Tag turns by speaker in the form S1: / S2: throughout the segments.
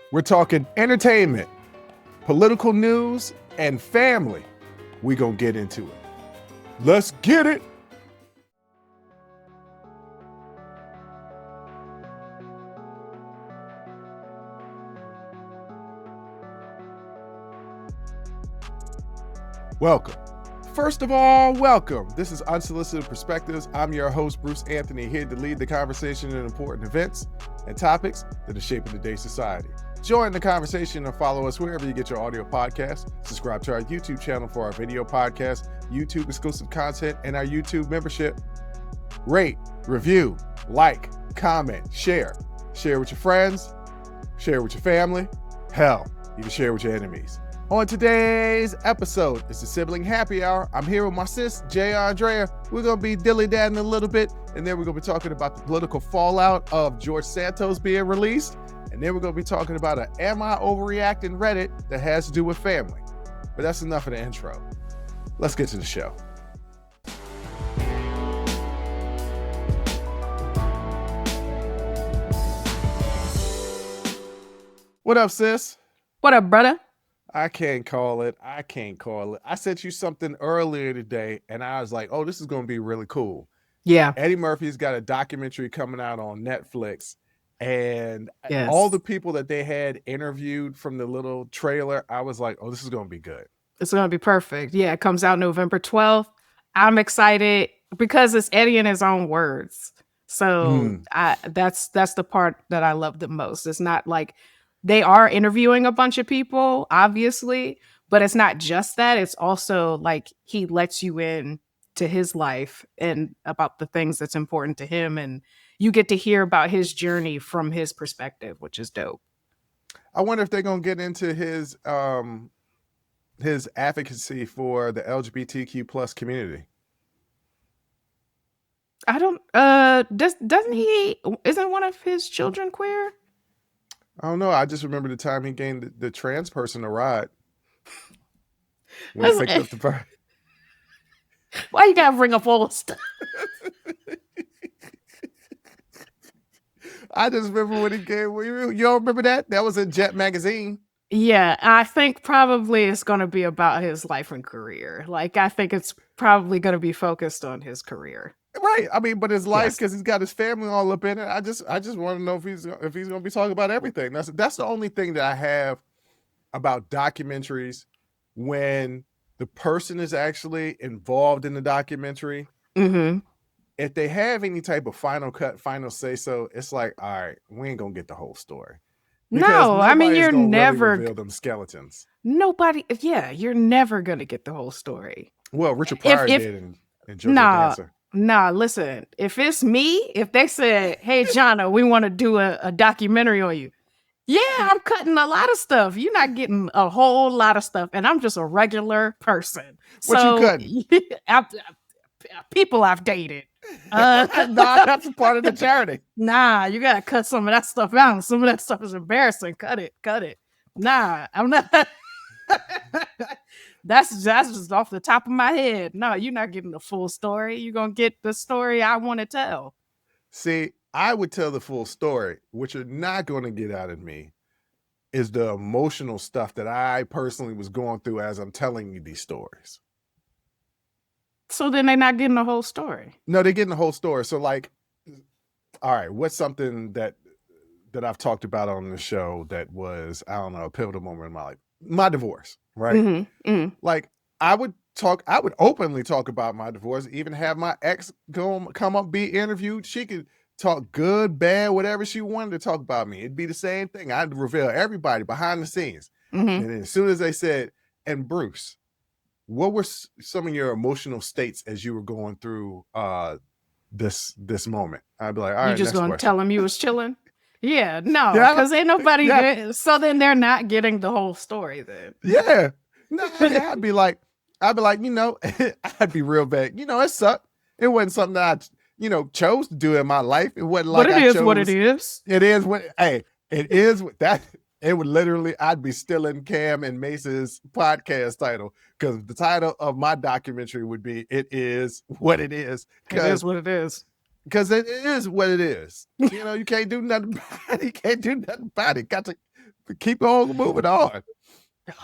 S1: We're talking entertainment, political news, and family. We gonna get into it. Let's get it. Welcome. First of all, welcome. This is Unsolicited Perspectives. I'm your host, Bruce Anthony, here to lead the conversation in important events and topics that are shaping today's society. Join the conversation and follow us wherever you get your audio podcasts. Subscribe to our YouTube channel for our video podcast, YouTube exclusive content, and our YouTube membership. Rate, review, like, comment, share. Share with your friends, share with your family. Hell, you can share with your enemies. On today's episode, it's the Sibling Happy Hour. I'm here with my sis, Jay Andrea. We're going to be dilly-dadding a little bit, and then we're going to be talking about the political fallout of George Santos being released, and then we're going to be talking about an Am I Overreacting Reddit that has to do with family. But that's enough of the intro. Let's get to the show. What up, sis?
S2: What up, brother?
S1: I can't call it. I sent you something earlier today, and I was like, oh, this is going to be really cool.
S2: Yeah.
S1: Eddie Murphy's got a documentary coming out on Netflix, and
S2: Yes.
S1: all the people that they had interviewed from the little trailer, I was like, oh, this is going to be good.
S2: It's going to be perfect. Yeah, it comes out November 12th. I'm excited because it's Eddie in his own words. So that's the part that I love the most. It's not like they are interviewing a bunch of people, obviously, but it's not just that. It's also like he lets you in to his life and about the things that's important to him. And you get to hear about his journey from his perspective, which is dope.
S1: I wonder if they're going to get into his advocacy for the LGBTQ plus community.
S2: I don't, isn't one of his children queer?
S1: I don't know. I just remember the time he gave the trans person a ride. When he picked up the bird.
S2: Why you gotta bring up old stuff?
S1: I just remember when he gave. You don't remember that? That was in Jet magazine.
S2: Yeah, I think probably it's going to be about his life and career. Like, I think it's probably going to be focused on his career.
S1: Right. I mean, but his life, because he's got his family all up in it. I just want to know if he's going to be talking about everything. That's the only thing that I have about documentaries when the person is actually involved in the documentary.
S2: Mm-hmm.
S1: If they have any type of final cut, final say so, it's like, all right, we ain't gonna get the whole story.
S2: No, I mean, you're never
S1: really reveal them skeletons.
S2: You're never gonna get the whole story.
S1: Well, Richard Pryor did in Jojo Dancer.
S2: Nah, listen, if it's me, if they said, hey, Jonna, we want to do a documentary on you. Yeah, I'm cutting a lot of stuff. You're not getting a whole lot of stuff. And I'm just a regular person.
S1: What you cutting?
S2: People I've dated.
S1: Nah, that's a part of the charity.
S2: Nah, you got to cut some of that stuff out. Some of that stuff is embarrassing. Cut it. Nah, I'm not. That's just off the top of my head. No, you're not getting the full story. You're going to get the story I want to tell.
S1: See, I would tell the full story. What you're not going to get out of me is the emotional stuff that I personally was going through as I'm telling you these stories.
S2: So then they're not getting the whole story.
S1: No, they're getting the whole story. So like, all right, what's something that I've talked about on the show that was, I don't know, a pivotal moment in my life? My divorce, right?
S2: Mm-hmm, mm-hmm.
S1: Like I would openly talk about my divorce, even have my ex come up, be interviewed. She could talk good, bad, whatever she wanted to talk about me. It'd be the same thing. I'd reveal everybody behind the scenes.
S2: Mm-hmm.
S1: And then as soon as they said, and Bruce, what were some of your emotional states as you were going through this moment? I'd be like, all right,
S2: you just
S1: going
S2: to tell them you was chilling? Yeah, no, because ain't nobody.
S1: Yeah.
S2: So then they're not getting the whole story then.
S1: Yeah. No, I'd be like, you know, I'd be real bad. You know, it sucked. It wasn't something that I, chose to do in my life. It wasn't like
S2: but it is what it is.
S1: It is what, hey, it is what that. It would literally, I'd be stealing Cam and Mace's podcast title because the title of my documentary would be "It Is What It Is."
S2: It is what it is.
S1: Because it is what it is. You can't do nothing about it. You can't do nothing about it. Got to keep on moving on.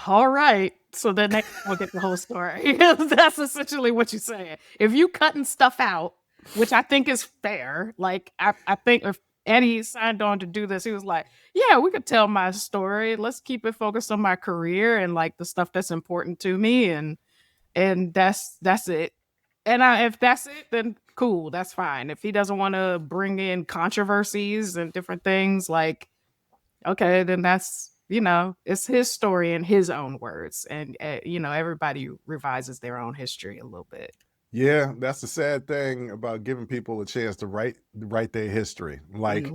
S2: All right. So then they will get the whole story. That's essentially what you're saying. If you cutting stuff out, which I think is fair, like I think if Eddie signed on to do this, he was like, yeah, we could tell my story. Let's keep it focused on my career and like the stuff that's important to me. And that's it. And if that's it, then cool, that's fine. If he doesn't want to bring in controversies and different things, like, okay, then that's, it's his story in his own words. And, everybody revises their own history a little bit.
S1: Yeah, that's the sad thing about giving people a chance to write their history. Like,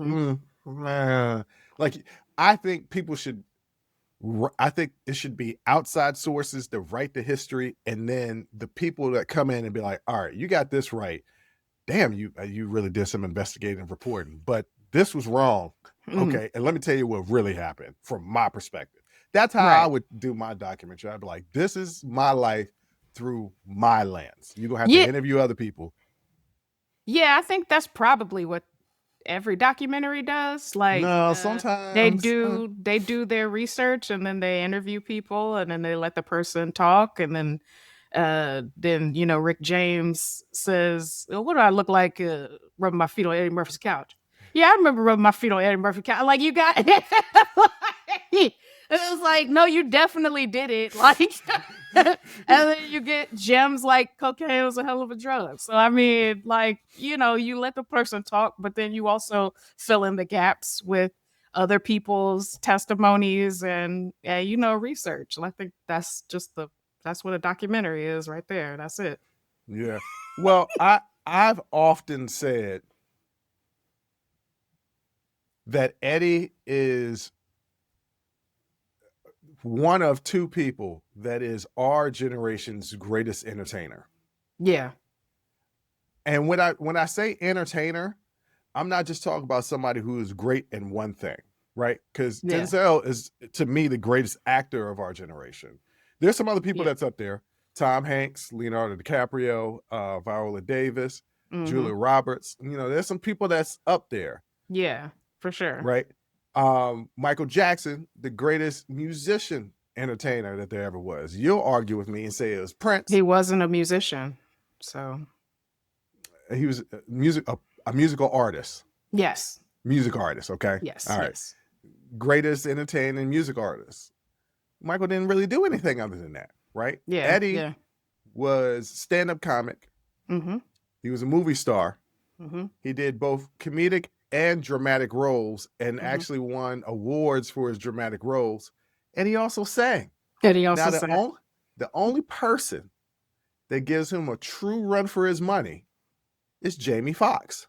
S1: like I think people should. I think it should be outside sources to write the history, and then the people that come in and be like, "All right, you got this right. Damn, you really did some investigating and reporting, but this was wrong." Okay, and let me tell you what really happened from my perspective. That's how I would do my documentary. I'd be like, "This is my life through my lens." You're gonna have to interview other people.
S2: Yeah, I think that's probably what every documentary does. Like,
S1: no, sometimes
S2: they do their research and then they interview people and then they let the person talk, and then Rick James says, what do I look like rubbing my feet on Eddie Murphy's couch? Yeah, I remember rubbing my feet on Eddie Murphy's couch. Like, you got it. And it was like, no, you definitely did it. Like, and then you get gems like cocaine was a hell of a drug. So, I mean, like, you let the person talk, but then you also fill in the gaps with other people's testimonies and research. And I think that's what a documentary is right there. That's it.
S1: Yeah. Well, I've often said that Eddie is one of two people that is our generation's greatest entertainer.
S2: Yeah.
S1: And when I say entertainer, I'm not just talking about somebody who is great in one thing, right? Because Denzel is, to me, the greatest actor of our generation. There's some other people that's up there. Tom Hanks, Leonardo DiCaprio, Viola Davis, Julia Roberts. There's some people that's up there.
S2: Yeah, for sure.
S1: Right? Michael Jackson, the greatest musician entertainer that there ever was. You'll argue with me and say it was Prince.
S2: He wasn't a musician, so
S1: he was a musical artist.
S2: Yes.
S1: Music artist, okay?
S2: Yes.
S1: All right. Yes. Greatest entertaining music artist. Michael didn't really do anything other than that, right?
S2: Yeah.
S1: Eddie was stand-up comic. He was a movie star. He did both comedic and dramatic roles, and actually won awards for his dramatic roles. And he also sang. The only person that gives him a true run for his money is Jamie Foxx.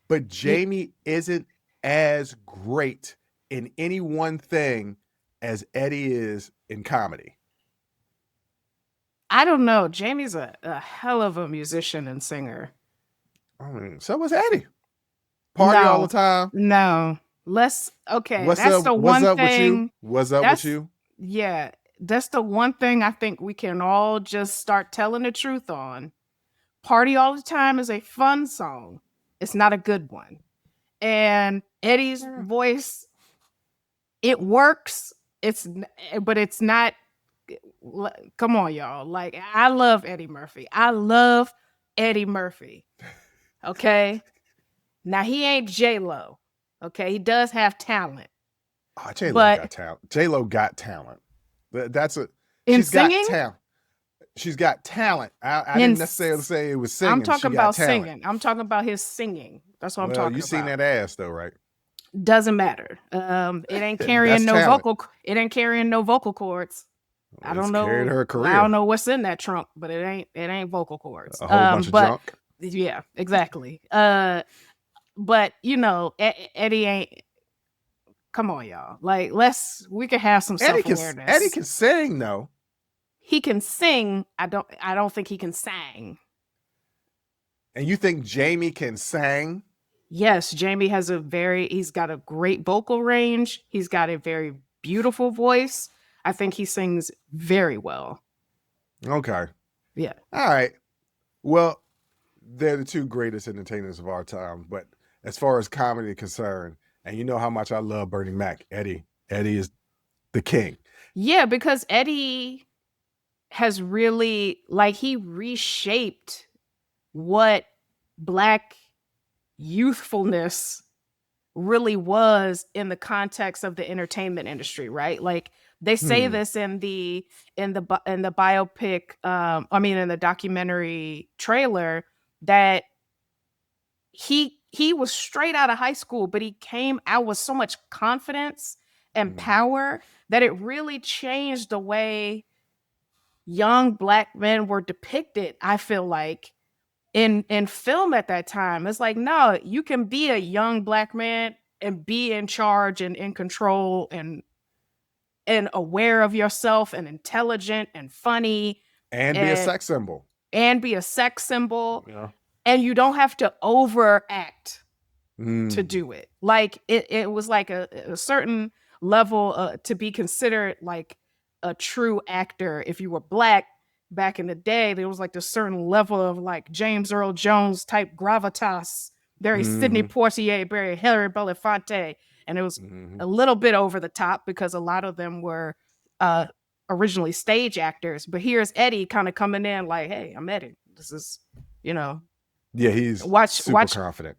S1: But Jamie isn't as great in any one thing as Eddie is in comedy.
S2: I don't know. Jamie's a hell of a musician and singer.
S1: I mean, so was Eddie. Party all the time.
S2: No. Okay.
S1: What's
S2: that's
S1: up?
S2: The
S1: what's
S2: one
S1: up
S2: thing,
S1: with you? What's up with you?
S2: Yeah. That's the one thing I think we can all just start telling the truth on. Party All the Time is a fun song. It's not a good one. And Eddie's voice, it works. But it's not. Come on, y'all. Like, I love Eddie Murphy. Okay. Now, he ain't J-Lo. Okay. He does have talent.
S1: Oh, J-Lo got talent. J-Lo got talent.
S2: She's
S1: got talent. She's got talent. I didn't necessarily say it was singing.
S2: I'm talking about singing. I'm talking about his singing. That's what I'm talking about.
S1: You seen that ass though, right?
S2: Doesn't matter. It ain't carrying no vocal. It ain't carrying no vocal cords. I don't know.
S1: Her career.
S2: I don't know what's in that trunk, but it ain't vocal cords.
S1: A whole bunch of junk.
S2: Yeah, exactly. But Eddie ain't. Come on, y'all. Like, we can have some self-awareness.
S1: Eddie can sing though.
S2: He can sing. I don't think he can sing.
S1: And you think Jamie can sing?
S2: Yes, Jamie has he's got a great vocal range. He's got a very beautiful voice. I think he sings very well.
S1: Okay.
S2: Yeah.
S1: All right. Well, they're the two greatest entertainers of our time. But as far as comedy is concerned, and you know how much I love Bernie Mac, Eddie Eddie is the king.
S2: Yeah, because Eddie has really, like, he reshaped what Black youthfulness really was in the context of the entertainment industry, right? Like, they say this in the biopic, in the documentary trailer, that he was straight out of high school, but he came out with so much confidence and power that it really changed the way young Black men were depicted, I feel like, in film at that time. It's like, no, you can be a young Black man and be in charge and in control and aware of yourself and intelligent and funny
S1: And be a
S2: and
S1: sex symbol.
S2: be a sex symbol.
S1: Yeah.
S2: And you don't have to overact to
S1: Mm.
S2: do it. Like, it was like a certain level to be considered like a true actor. If you were Black back in the day, there was like this certain level of like James Earl Jones type gravitas, very Sidney Poitier, very Harry Belafonte, and it was a little bit over the top because a lot of them were originally stage actors. But here's Eddie kind of coming in like, hey, I'm Eddie. This is,
S1: Yeah, he's super confident.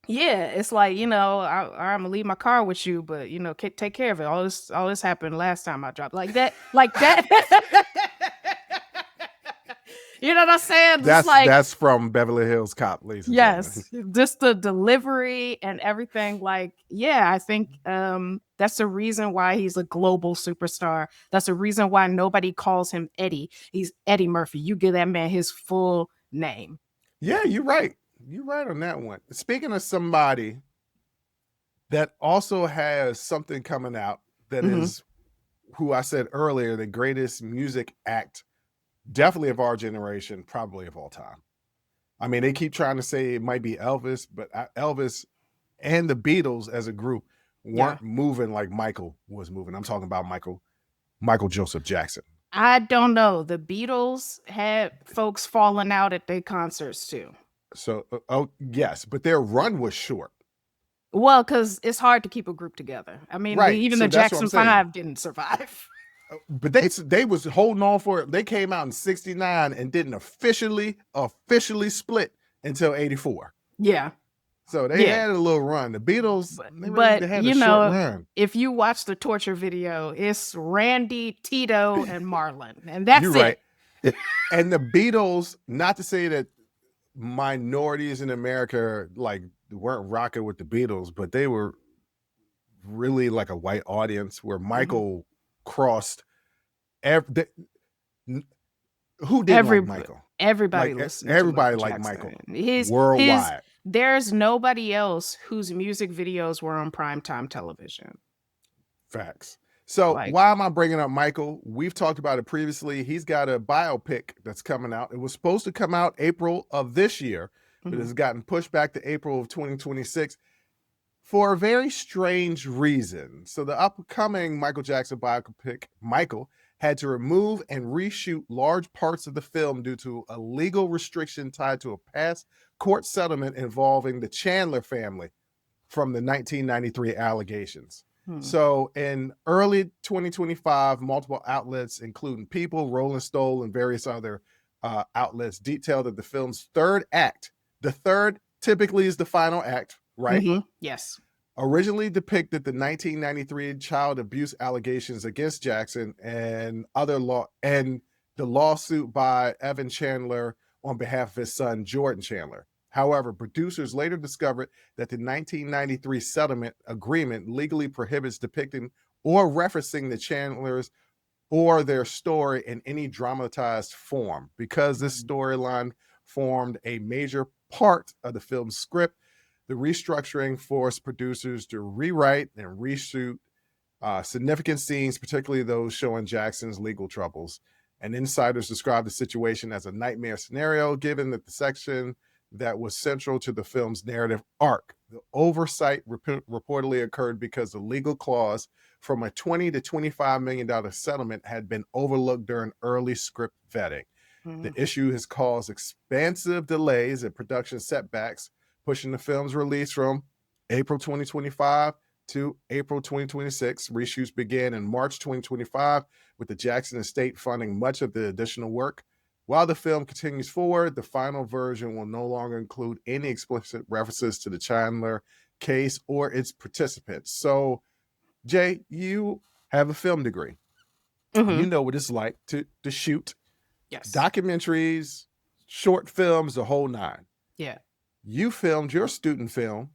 S2: Yeah, it's like, I'm gonna leave my car with you, but take care of it. All this happened last time I dropped like that. You know what I'm saying?
S1: That's from Beverly Hills Cop, ladies and
S2: yes,
S1: gentlemen.
S2: just the delivery and everything. Like, yeah, I think that's the reason why he's a global superstar. That's the reason why nobody calls him Eddie. He's Eddie Murphy. You give that man his full name.
S1: Yeah, you're right. You're right on that one. Speaking of somebody that also has something coming out that is, who I said earlier, the greatest music act, definitely of our generation, probably of all time. I mean, they keep trying to say it might be Elvis, but Elvis and the Beatles as a group weren't moving like Michael was moving. I'm talking about Michael Joseph Jackson.
S2: I don't know. The Beatles had folks falling out at their concerts too.
S1: So, yes, but their run was short.
S2: Well, because it's hard to keep a group together. I mean, even the Jackson 5 didn't survive.
S1: But they was holding on for it. They came out in 69 and didn't officially split until 84.
S2: Yeah.
S1: So they had a little run. The Beatles, they had a short run.
S2: If you watch the Torture video, it's Randy, Tito, and Marlon. And that's
S1: You're right. And the Beatles, not to say that minorities in America like weren't rocking with the Beatles, but they were really like a white audience where Michael crossed who didn't like Michael?
S2: Everybody listened.
S1: Everybody liked Michael. Worldwide.
S2: There's nobody else whose music videos were on primetime television.
S1: Facts. So why am I bringing up Michael? We've talked about it previously. He's got a biopic that's coming out. It was supposed to come out April of this year, but it's gotten pushed back to April of 2026 for a very strange reason. So the upcoming Michael Jackson biopic, Michael, had to remove and reshoot large parts of the film due to a legal restriction tied to a past court settlement involving the Chandler family from the 1993 allegations. So in early 2025, multiple outlets, including People, Rolling Stone, and various other outlets, detailed that the film's third act, the third typically is the final act, right?
S2: Yes.
S1: Originally depicted the 1993 child abuse allegations against Jackson and the lawsuit by Evan Chandler on behalf of his son Jordan Chandler. However, producers later discovered that the 1993 settlement agreement legally prohibits depicting or referencing the Chandlers or their story in any dramatized form. Because this storyline formed a major part of the film's script, the restructuring forced producers to rewrite and reshoot significant scenes, particularly those showing Jackson's legal troubles. And insiders described the situation as a nightmare scenario, given that the section that was central to the film's narrative arc. The oversight reportedly occurred because the legal clause from a $20 to $25 million settlement had been overlooked during early script vetting. The issue has caused expansive delays and production setbacks, pushing the film's release from April 2025 to April 2026. Reshoots began in March 2025, with the Jackson estate funding much of the additional work. While the film continues forward, the final version will no longer include any explicit references to the Chandler case or its participants. So, Jay, you have a film degree. You know what it's like to shoot documentaries, short films, the whole nine.
S2: Yeah.
S1: You filmed your student film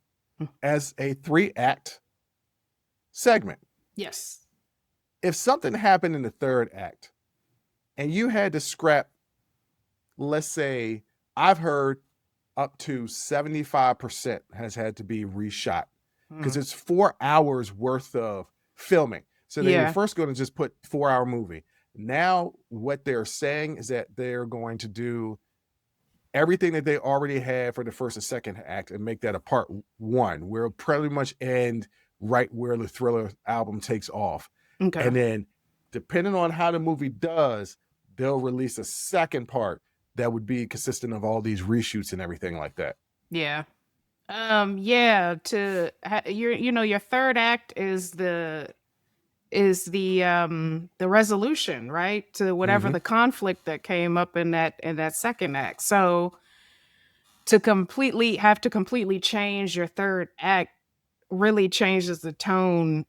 S1: as a 3-act segment.
S2: Yes.
S1: If something happened in the 3rd act and you had to scrap, let's say, I've heard up to 75% has had to be reshot because it's 4 hours worth of filming. So they were first going to just put 4-hour movie. Now what they're saying is that they're going to do everything that they already had for the 1st and 2nd act and make that a part 1, where it'll pretty much end right where the Thriller album takes off.
S2: Okay.
S1: And then depending on how the movie does, they'll release a 2nd part that would be consistent of all these reshoots and everything like that.
S2: Yeah. Your 3rd act is the resolution, right, to whatever the conflict that came up in that 2nd act. So to completely change your 3rd act really changes the tone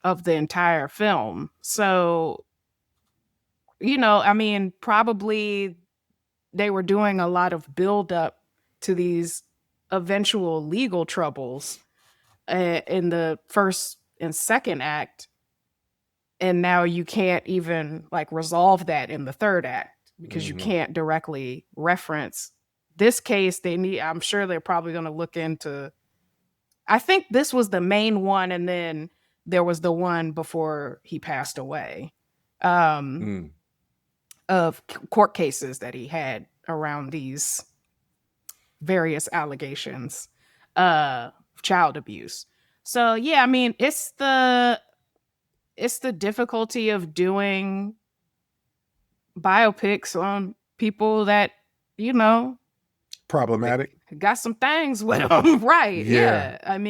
S2: of the entire film. So, probably they were doing a lot of build up to these eventual legal troubles in the 1st and 2nd act. And now you can't even resolve that in the 3rd act because you can't directly reference this case. I'm sure they're probably going to look into, I think this was the main one. And then there was the one before he passed away, of court cases that he had around these various allegations of child abuse. So yeah, it's the difficulty of doing biopics on people that,
S1: problematic,
S2: got some things with them. Right. Yeah.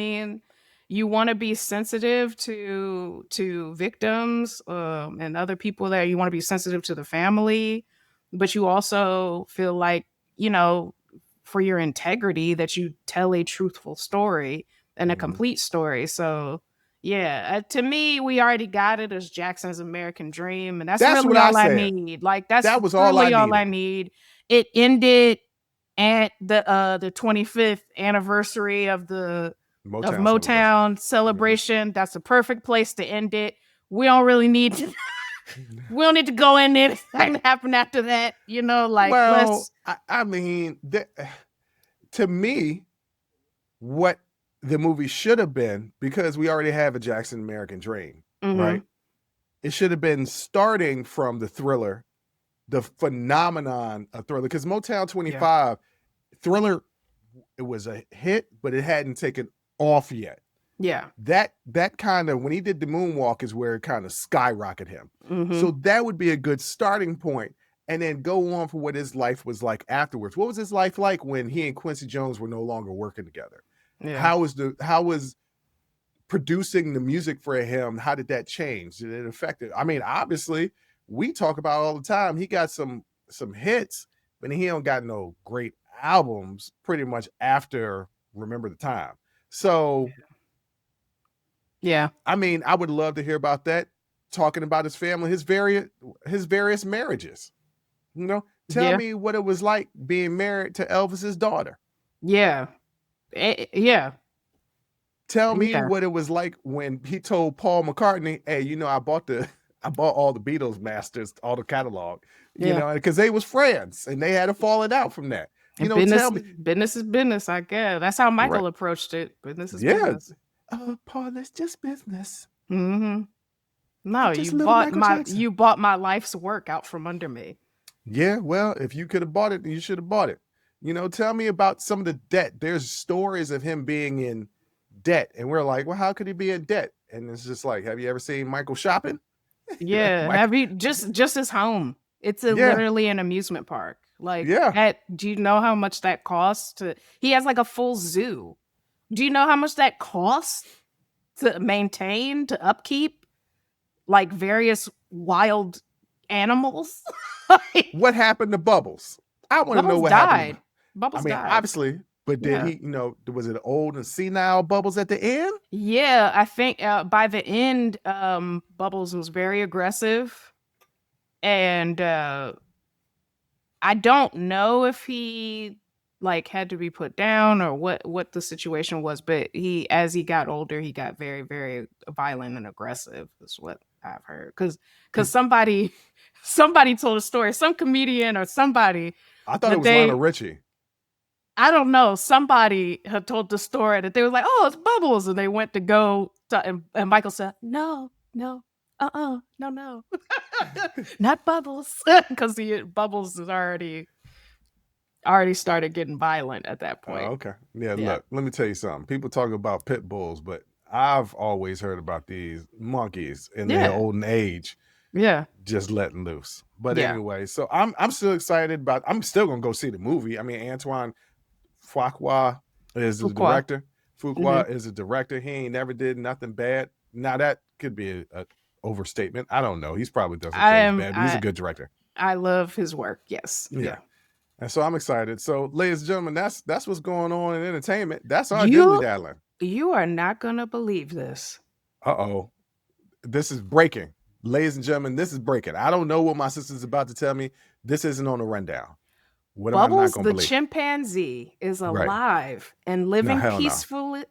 S2: You want to be sensitive to victims and other people that you want to be sensitive to the family, but you also feel like, for your integrity that you tell a truthful story and a complete story. So yeah, to me, we already got it as Jackson's American Dream, and that's really all I need. That was really all I need. It ended at the 25th anniversary of the Motown celebration. That's a perfect place to end it. We don't really need to. We don't need to go in there. Anything happen after that,
S1: to me, what the movie should have been, because we already have a Jackson American Dream, right? It should have been starting from the Thriller, the phenomenon of Thriller, because Motown 25, Thriller, it was a hit, but it hadn't taken off yet.
S2: Yeah.
S1: That kind of, when he did the moonwalk is where it kind of skyrocketed him. So that would be a good starting point, and then go on for what his life was like afterwards. What was his life like when he and Quincy Jones were no longer working together? Yeah. How was producing the music for him? How did that change? Did it affect it? Obviously, we talk about all the time. He got some hits, but he don't got no great albums pretty much after Remember the Time. So,
S2: yeah,
S1: I would love to hear about that. Talking about his family, his various marriages. Tell me what it was like being married to Elvis's daughter.
S2: Yeah. Yeah.
S1: Tell me what it was like when he told Paul McCartney, "Hey, I bought all the Beatles masters, all the catalog, because they was friends and they had a falling out from that."
S2: Business is business, I guess. That's how Michael approached it. Business is business.
S1: Paul, it's just business.
S2: No, you bought my life's work out from under me.
S1: Yeah, well, if you could have bought it, you should have bought it. Tell me about some of the debt. There's stories of him being in debt, and we're like, well, how could he be in debt? And it's just like, have you ever seen Michael shopping?
S2: Yeah, have you just his home? It's literally an amusement park. Do you know how much that costs? He has a full zoo. Do you know how much that costs to maintain, to upkeep, like various wild animals. Like,
S1: What happened to Bubbles? I want to know
S2: Bubbles
S1: what
S2: died.
S1: happened.
S2: Bubbles
S1: I mean,
S2: died.
S1: obviously, but did
S2: Yeah.
S1: he, was it old and senile Bubbles at the end?
S2: Yeah, I think by the end, Bubbles was very aggressive, and I don't know if he like had to be put down or what the situation was, but as he got older, he got very, very violent and aggressive, is what I've heard. Because somebody told a story, some comedian or somebody
S1: I thought it
S2: that
S1: was Lionel Richie.
S2: I don't know, somebody had told the story that they was like, oh, it's Bubbles, and they went to go to, and Michael said, no, no, no, not Bubbles, because Bubbles is already started getting violent at that point.
S1: Okay. Yeah, look, let me tell you something. People talk about pit bulls, but I've always heard about these monkeys in their olden age.
S2: Yeah.
S1: Just letting loose. But anyway, so I'm still excited about, I'm still gonna go see the movie. I mean, Antoine Fuqua is the director. Fuqua is a director. He ain't never did nothing bad. Now that could be a overstatement. I don't know. He's probably does some things bad, but he's a good director.
S2: I love his work. Yes. Yeah.
S1: And so I'm excited. So, ladies and gentlemen, that's what's going on in entertainment. That's our diddly daddling.
S2: You are not gonna believe this.
S1: Uh-oh. This is breaking. Ladies and gentlemen, this is breaking. I don't know what my sister's about to tell me. This isn't on the rundown. What am I not gonna believe?
S2: The chimpanzee is alive and living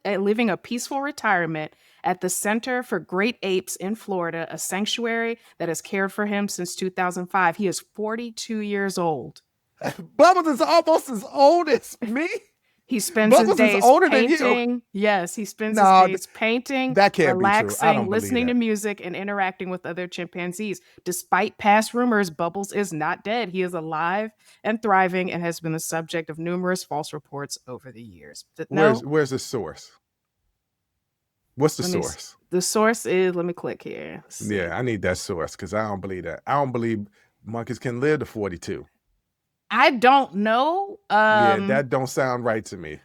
S2: living a peaceful retirement at the Center for Great Apes in Florida, a sanctuary that has cared for him since 2005. He is 42 years old.
S1: Bubbles is almost as old as me.
S2: He spends his days painting. Yes, he spends his days painting,
S1: that can't
S2: relaxing, listening to music, and interacting with other chimpanzees. Despite past rumors, Bubbles is not dead. He is alive and thriving and has been the subject of numerous false reports over the years.
S1: Where's the source? What's the source?
S2: The source is, let me click here.
S1: Yeah, I need that source because I don't believe that. I don't believe monkeys can live to 42.
S2: I don't know.
S1: Yeah, that don't sound right to me.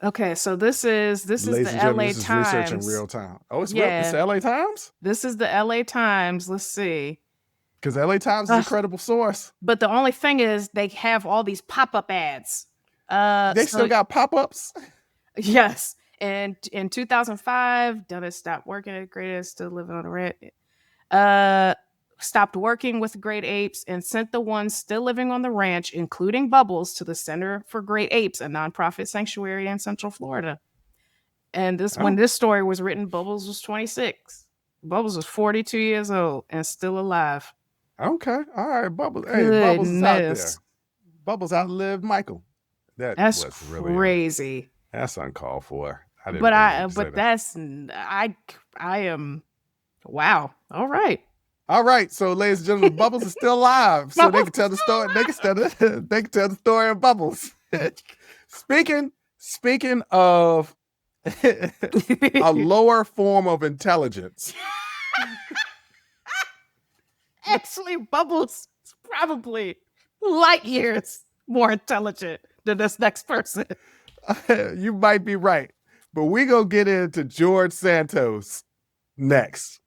S2: Okay, so this is the LA Times.
S1: Research in real time. Oh, it's real. It's the LA Times?
S2: This is the LA Times. Let's see.
S1: Because LA Times is a credible source.
S2: But the only thing is they have all these pop-up ads.
S1: They still got pop-ups?
S2: Yes. And in 2005, Dennis stopped working at Great, still living on the rent. Stopped working with Great Apes and sent the ones still living on the ranch, including Bubbles, to the Center for Great Apes, a nonprofit sanctuary in Central Florida. And when this story was written, Bubbles was 26. Bubbles was 42 years old and still alive.
S1: Okay. All right, Bubbles. Hey, Bubbles is out there. Bubbles outlived Michael. That's really
S2: crazy.
S1: That's uncalled for.
S2: I am wow. All right.
S1: All right, so ladies and gentlemen, Bubbles is still alive, so they can tell the story. They can tell the story of Bubbles. Speaking of a lower form of intelligence,
S2: actually, Bubbles is probably light years more intelligent than this next person.
S1: You might be right, but we gonna get into George Santos next.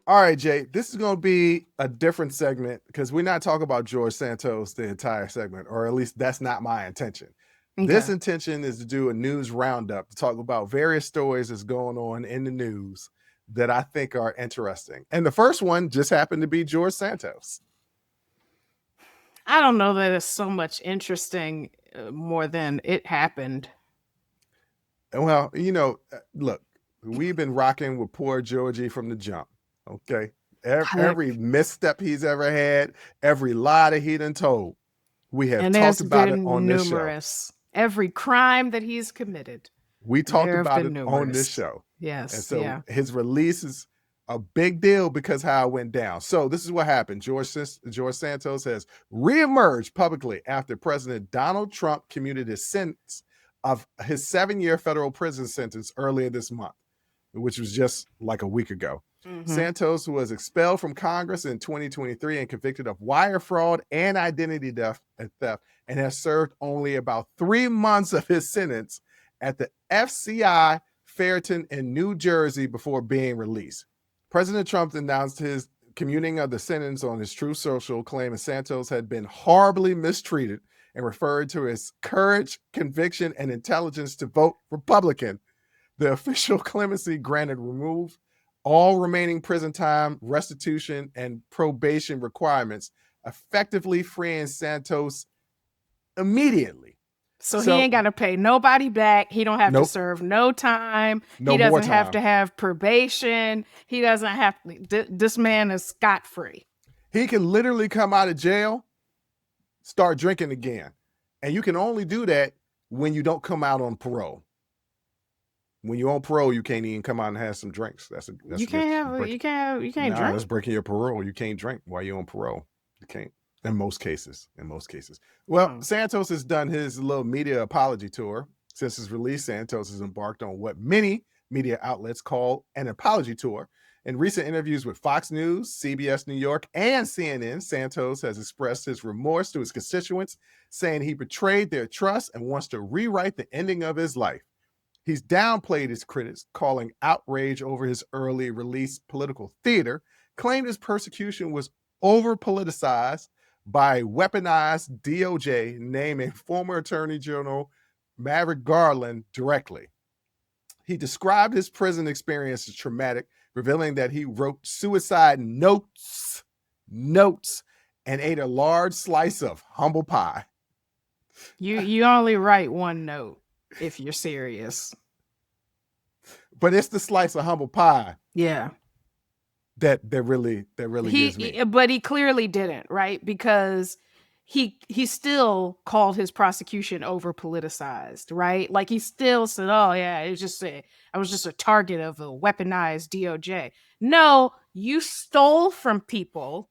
S1: All right, Jay, this is going to be a different segment because we're not talking about George Santos the entire segment, or at least that's not my intention. Okay. This intention is to do a news roundup to talk about various stories that's going on in the news that I think are interesting. And the first one just happened to be George Santos.
S2: I don't know that it's so much interesting more than it happened.
S1: Well, look, we've been rocking with poor Georgie from the jump. Okay. Every misstep he's ever had, every lie that he done told, we have talked about it on this show.
S2: Every crime that he's committed.
S1: We talked about it on this show.
S2: Yes.
S1: And so his release is a big deal because how it went down. So this is what happened. George Santos has reemerged publicly after President Donald Trump commuted his sentence of his 7-year federal prison sentence earlier this month, which was just like a week ago. Santos was expelled from Congress in 2023 and convicted of wire fraud and identity theft, and has served only about 3 months of his sentence at the FCI Fairton in New Jersey before being released. President Trump announced his commuting of the sentence on his Truth Social, claiming Santos had been horribly mistreated and referred to his courage, conviction, and intelligence to vote Republican. The official clemency granted removed all remaining prison time, restitution, and probation requirements, effectively freeing Santos immediately.
S2: So he ain't got to pay nobody back. He don't have to serve no time. He doesn't have to have probation. He doesn't have to. This man is scot-free.
S1: He can literally come out of jail, start drinking again. And you can only do that when you don't come out on parole. When you're on parole, you can't even come out and have some drinks.
S2: You can't drink.
S1: That's breaking your parole. You can't drink while you're on parole. You can't. In most cases. Well, Santos has done his little media apology tour. Since his release, Santos has embarked on what many media outlets call an apology tour. In recent interviews with Fox News, CBS New York, and CNN, Santos has expressed his remorse to his constituents, saying he betrayed their trust and wants to rewrite the ending of his life. He's downplayed his critics, calling outrage over his early release political theater, claimed his persecution was over-politicized by weaponized DOJ, naming former Attorney General Merrick Garland directly. He described his prison experience as traumatic, revealing that he wrote suicide notes, and ate a large slice of humble pie.
S2: You only write one note if you're serious.
S1: But it's the slice of humble pie.
S2: Yeah.
S1: That really gives me.
S2: But he clearly didn't, right? Because he still called his prosecution over politicized, right? Like he still said, "Oh yeah, I was just a target of a weaponized DOJ." No, you stole from people.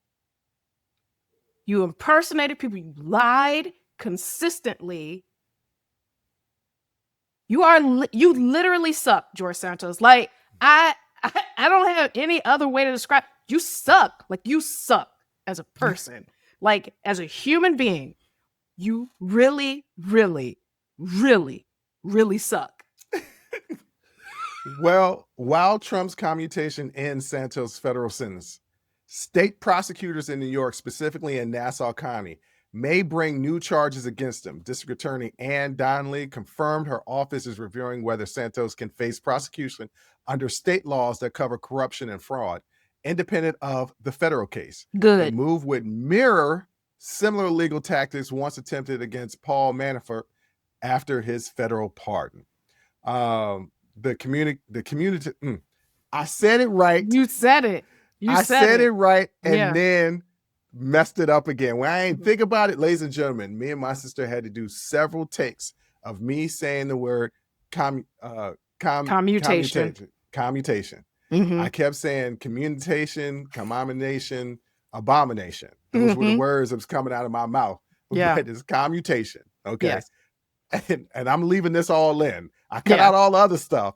S2: You impersonated people. You lied consistently. You literally suck, George Santos. Like I don't have any other way to describe. You suck. Like you suck as a person. Like as a human being, you really, really, really, really suck.
S1: Well, while Trump's commutation ends Santos' federal sentence, state prosecutors in New York, specifically in Nassau County, may bring new charges against him. District Attorney Ann Donnelly confirmed her office is reviewing whether Santos can face prosecution under state laws that cover corruption and fraud, independent of the federal case.
S2: Good.
S1: The move would mirror similar legal tactics once attempted against Paul Manafort after his federal pardon. The community. I said it right.
S2: You said it.
S1: I said it right, and then messed it up again. When I ain't think about it, ladies and gentlemen, me and my sister had to do several takes of me saying the word commutation. I kept saying commutation, commutation, abomination. Those were the words that was coming out of my mouth.
S2: Yeah.
S1: But it's commutation. Okay.
S2: Yes.
S1: And I'm leaving this all in. I cut out all the other stuff.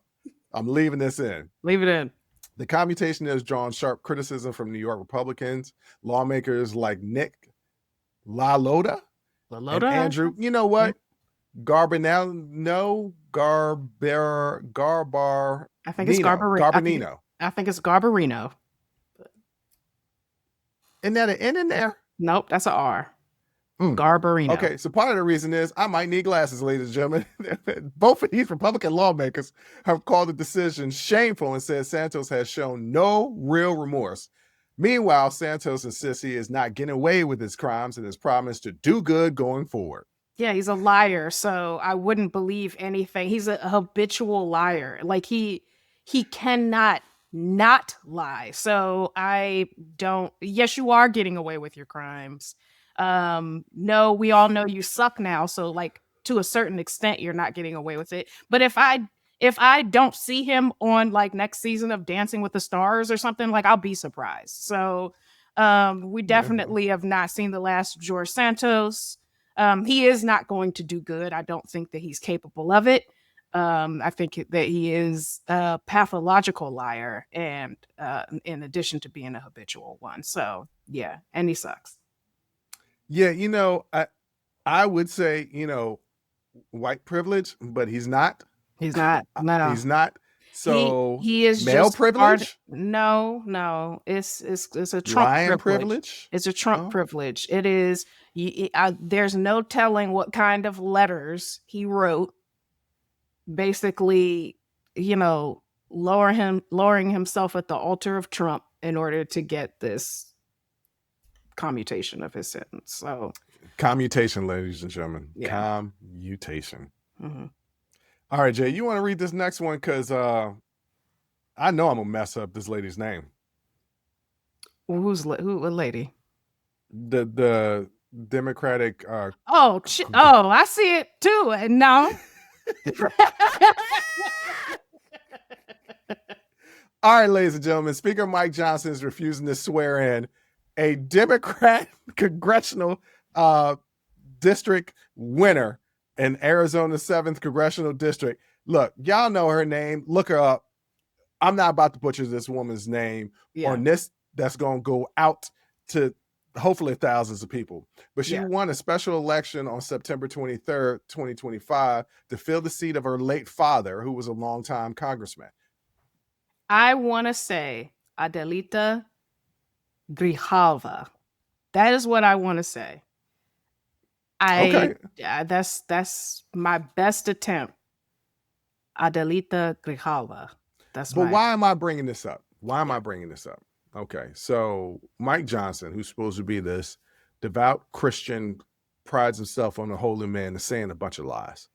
S1: I'm leaving this in.
S2: Leave it in.
S1: The commutation has drawn sharp criticism from New York Republicans, lawmakers like Nick LaLota and Andrew. You know what? Garbarino.
S2: I think it's Garbarino. I think it's Garbarino.
S1: Isn't that an N in there?
S2: Nope, that's an R. Garbarino.
S1: Okay, so part of the reason is I might need glasses, ladies and gentlemen. Both of these Republican lawmakers have called the decision shameful and said Santos has shown no real remorse. Meanwhile, Santos insists he is not getting away with his crimes and has promised to do good going forward.
S2: Yeah, he's a liar, so I wouldn't believe anything. He's a habitual liar. Like he cannot not lie. So yes, you are getting away with your crimes. No, we all know you suck now. So like to a certain extent, you're not getting away with it. But if I don't see him on like next season of Dancing with the Stars or something, like I'll be surprised. So we definitely have not seen the last of George Santos. He is not going to do good. I don't think that he's capable of it. I think that he is a pathological liar, and in addition to being a habitual one. So yeah, and he sucks.
S1: Yeah, I would say, white privilege, but he's not.
S2: He's not. No,
S1: He's not. So
S2: he is
S1: male
S2: just part.
S1: privilege,
S2: No, it's a Trump
S1: lion
S2: privilege.
S1: privilege.
S2: It's a Trump
S1: Oh,
S2: privilege. It is. There's no telling what kind of letters he wrote. Basically, lowering himself at the altar of Trump in order to get this commutation of his sentence. So
S1: commutation, ladies and gentlemen.
S2: yeah.
S1: Commutation.
S2: Mm-hmm.
S1: All right, Jay, you want to read this next one? Because I know I'm going to mess up this lady's name.
S2: Well, what lady?
S1: The Democratic.
S2: Oh, I see it too. And no.
S1: All right, ladies and gentlemen, Speaker Mike Johnson is refusing to swear in a Democrat congressional district winner in Arizona's 7th congressional district. Look, y'all know her name. Look her up. I'm not about to butcher this woman's name on this. That's going to go out to hopefully thousands of people. But she won a special election on September 23rd, 2025 to fill the seat of her late father, who was a longtime congressman.
S2: I want to say Adelita Grijalva. That is what I want to say. That's my best attempt. Adelita Grijalva.
S1: Why am I bringing this up? Okay, so Mike Johnson, who's supposed to be this devout Christian, prides himself on a holy man, is saying a bunch of lies.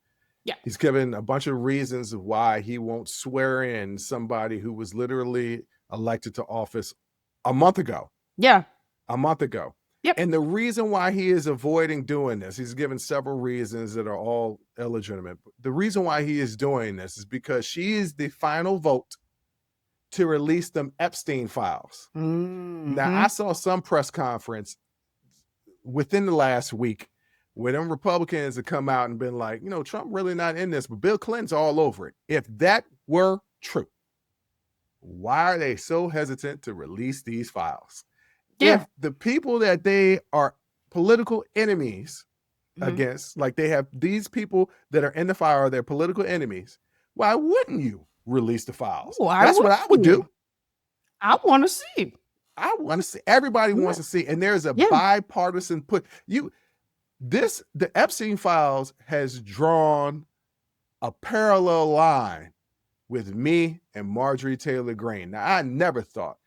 S2: Yeah.
S1: He's given a bunch of reasons of why he won't swear in somebody who was literally elected to office a month ago.
S2: Yeah.
S1: A month ago.
S2: Yep.
S1: And the reason why he is avoiding doing this, he's given several reasons that are all illegitimate. The reason why he is doing this is because she is the final vote to release them Epstein files.
S2: Mm-hmm.
S1: Now, I saw some press conference within the last week where them Republicans have come out and been like, Trump really not in this, but Bill Clinton's all over it. If that were true, why are they so hesitant to release these files?
S2: Yeah.
S1: If the people that they are political enemies against, like they have these people that are in the fire are their political enemies, why wouldn't you release the files? That's what I would do.
S2: I want to see.
S1: Everybody wants to see. And there's a bipartisan the Epstein files has drawn a parallel line with me and Marjorie Taylor Greene. Now, I never thought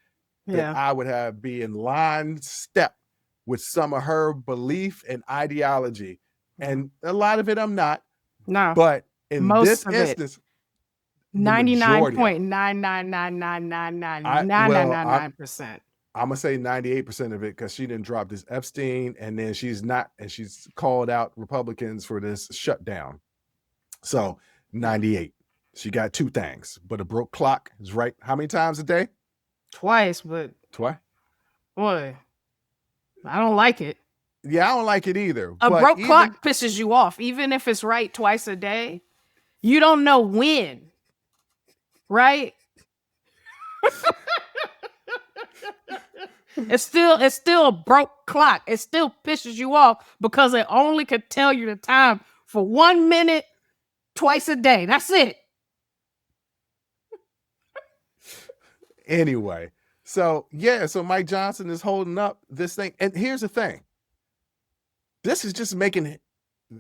S1: that I would be in line step with some of her belief and ideology. And a lot of it I'm not.
S2: No.
S1: But in this instance,
S2: 99.999999999%.
S1: I'm gonna say 98% of it because she didn't drop this Epstein, and then she's called out Republicans for this shutdown. So 98. She got two things, but a broke clock is right. How many times a day?
S2: Twice, but
S1: twice.
S2: Boy, I don't like it.
S1: Yeah, I don't like it either.
S2: A broke clock pisses you off, even if it's right twice a day. You don't know when, right? It's still a broke clock. It still pisses you off because it only could tell you the time for 1 minute twice a day. That's it.
S1: Anyway, so Mike Johnson is holding up this thing. And here's the thing. This is just making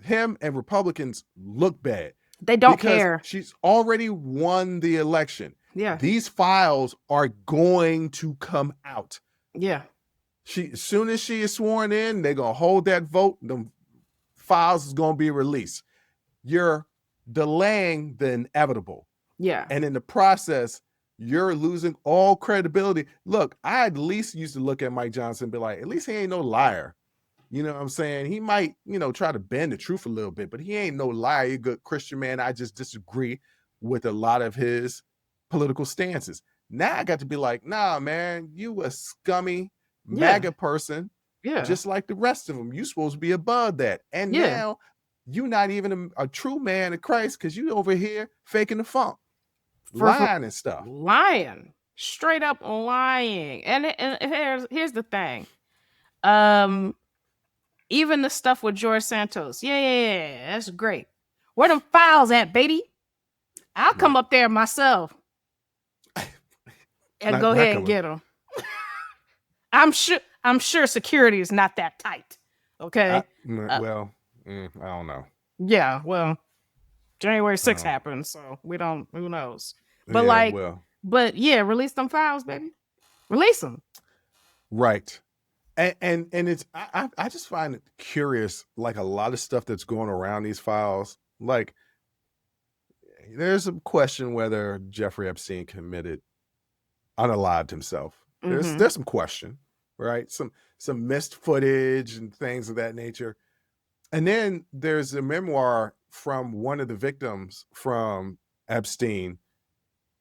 S1: him and Republicans look bad.
S2: They don't care.
S1: She's already won the election.
S2: Yeah.
S1: These files are going to come out.
S2: Yeah.
S1: As soon as she is sworn in, they're going to hold that vote. The files is going to be released. You're delaying the inevitable.
S2: Yeah.
S1: And in the process, you're losing all credibility. Look, I at least used to look at Mike Johnson and be like, at least he ain't no liar. You know what I'm saying? He might, try to bend the truth a little bit, but he ain't no liar. He's a good Christian man. I just disagree with a lot of his political stances. Now I got to be like, nah, man, you a scummy MAGA person, just like the rest of them. You supposed to be above that. And now you not even a true man of Christ because you over here faking the funk,
S2: For
S1: lying and stuff.
S2: lying, straight up lying. And here's the thing. Even the stuff with George Santos, yeah, that's great. Where them files at, baby? I'll come up there myself and go ahead and get them. I'm sure security is not that tight. Okay.
S1: I don't know.
S2: Yeah. Well, January 6th happened, so we don't. Who knows? But release them files, baby. Release them.
S1: Right. And it's I just find it curious, like a lot of stuff that's going around these files. Like, there's a question whether Jeffrey Epstein unalived himself. There's some question, right? Some missed footage and things of that nature. And then there's a memoir from one of the victims from Epstein.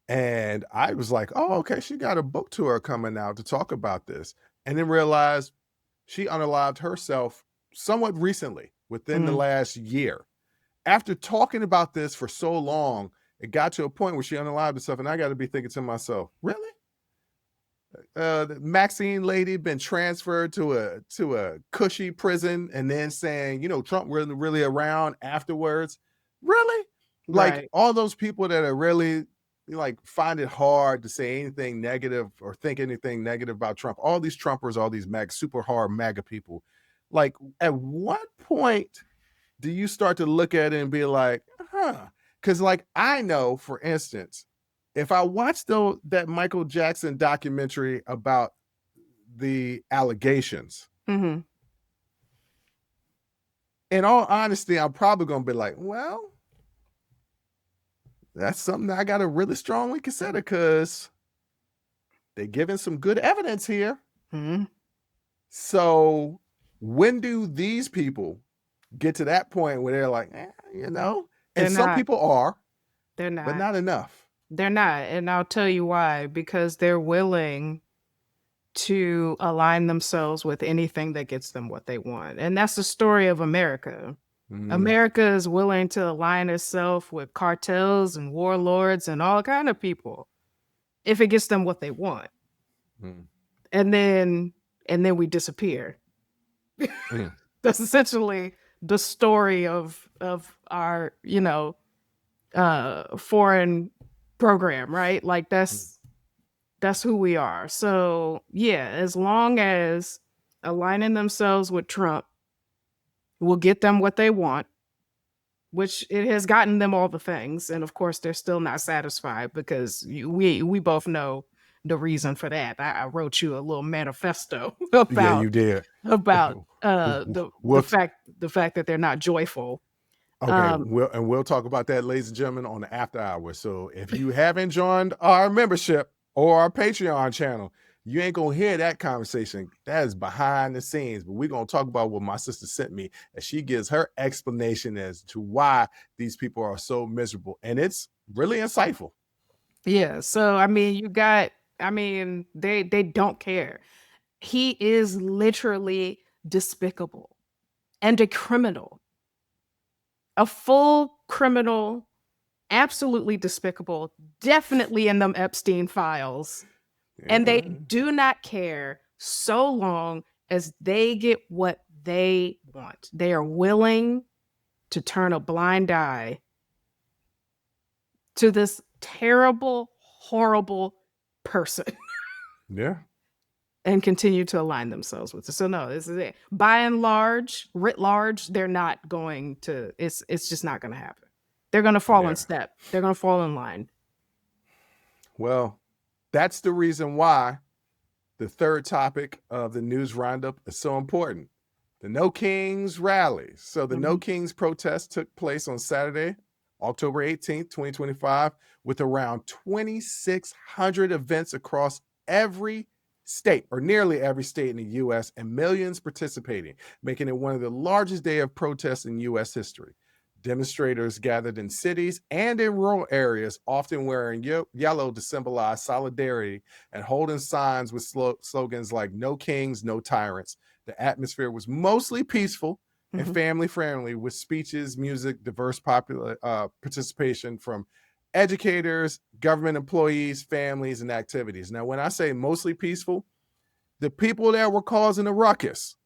S1: And I was like, oh, okay, she got a book tour coming out to talk about this. And then realized she unalived herself somewhat recently, within the last year. After talking about this for so long, it got to a point where she unalived herself. And I got to be thinking to myself, really? The Maxine lady been transferred to a cushy prison and then saying, Trump wasn't really around afterwards. Really? Like, all those people that are really like find it hard to say anything negative or think anything negative about Trump. All these Trumpers, all these super hard MAGA people. Like, at what point do you start to look at it and be like, because like, I know, for instance, if I watched that Michael Jackson documentary about the allegations, in all honesty, I'm probably going to be like, well, that's something I got to really strongly consider because they're giving some good evidence here. So when do these people get to that point where they're like, and some people are,
S2: they're not,
S1: but not enough.
S2: They're not. And I'll tell you why, because they're willing to align themselves with anything that gets them what they want. And that's the story of America. America is willing to align itself with cartels and warlords and all kind of people if it gets them what they want. And then we disappear. That's essentially the story of our, foreign program, right? Like that's who we are. So yeah, as long as aligning themselves with Trump will get them what they want, which it has gotten them all the things, and of course they're still not satisfied because we both know the reason for that. I wrote you a little manifesto about
S1: yeah, you did
S2: about the fact that they're not joyful.
S1: Okay, we'll talk about that, ladies and gentlemen, on the after hour. So if you haven't joined our membership or our Patreon channel, you ain't gonna hear that conversation. That is behind the scenes, but we're gonna talk about what my sister sent me as she gives her explanation as to why these people are so miserable, and it's really insightful.
S2: Yeah. So I mean, they don't care. He is literally despicable and a criminal. A full criminal, absolutely despicable, definitely in them Epstein files. Yeah. And they do not care so long as they get what they want. They are willing to turn a blind eye to this terrible, horrible person.
S1: Yeah.
S2: And continue to align themselves with it. So no, this is it. By and large, writ large, they're not going to, it's just not going to happen. They're going to fall in step. They're going to fall in line. Well,
S1: that's the reason why the third topic of the news roundup is so important. The No Kings rally. So the No Kings protest took place on Saturday, October 18th, 2025, with around 2,600 events across every state, or nearly every state in the U.S., and millions participating, making it one of the largest day of protests in U.S. history. Demonstrators gathered in cities and in rural areas, often wearing yellow to symbolize solidarity and holding signs with slogans like "No Kings, No Tyrants." The atmosphere was mostly peaceful, and family friendly with speeches, music, diverse popular participation from educators, government employees, families, and activities. Now, when I say mostly peaceful, the people that were causing a ruckus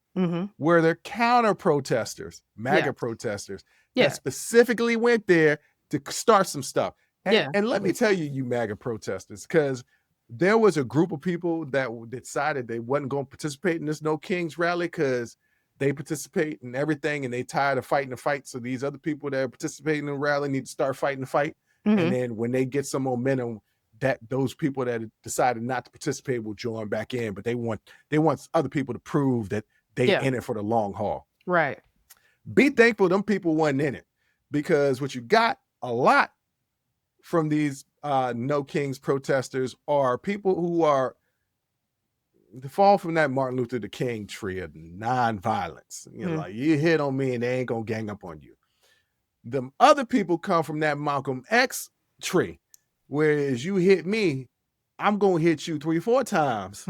S1: were the counter protesters, MAGA protesters, that specifically went there to start some stuff. And let me tell you, you MAGA protesters, because there was a group of people that decided they wasn't going to participate in this No Kings rally because they participate in everything and they tired of fighting the fight. So these other people that are participating in the rally need to start fighting the fight. And then when they get some momentum, that those people that decided not to participate will join back in, but they want other people to prove that they in it for the long haul.
S2: Right.
S1: Be thankful them people wasn't in it, because what you got a lot from these No Kings protesters are people who are to fall from that Martin Luther King tree of non-violence. You know, like you hit on me and they ain't gonna gang up on you. The other people come from that Malcolm X tree, whereas you hit me, I'm gonna hit you 3-4 times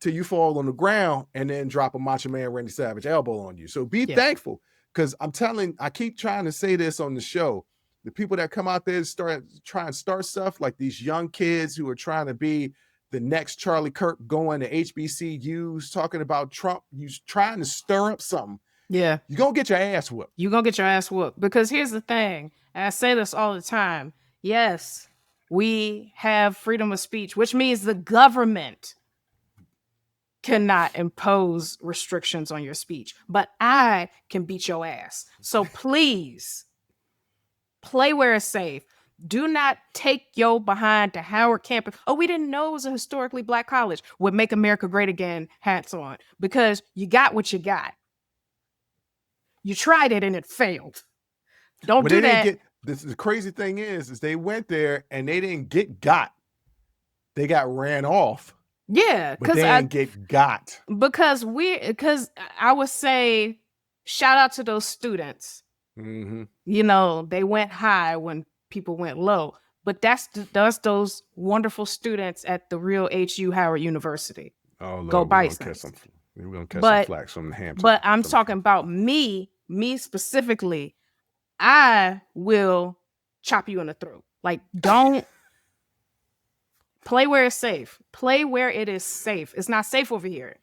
S1: till you fall on the ground and then drop a Macho Man Randy Savage elbow on you. So be thankful, because I keep trying to say this on the show. The people that come out there and try and start stuff, like these young kids who are trying to be the next Charlie Kirk going to HBCUs, talking about Trump, you trying to stir up something.
S2: Yeah.
S1: You're going to get your ass whooped.
S2: You're going to get your ass whooped. Because here's the thing, and I say this all the time. Yes, we have freedom of speech, which means the government cannot impose restrictions on your speech, but I can beat your ass. So please, play where it's safe. Do not take your behind to Howard campus. Oh, we didn't know it was a historically Black college with Make America Great Again hats on, because you got what you got. You tried it and it failed. Don't do that.
S1: The crazy thing is they went there and they didn't get got. They got ran off.
S2: Yeah,
S1: but they didn't get got.
S2: Because I would say, shout out to those students. You know, they went high when people went low. But that's those wonderful students at the real HU Howard University.
S1: Oh, Lord,
S2: go Bison.
S1: We're going to catch some flack from the Hamptons.
S2: But I'm talking about me specifically. I will chop you in the throat. Like, don't play where it's safe. Play where it is safe. It's not safe over here.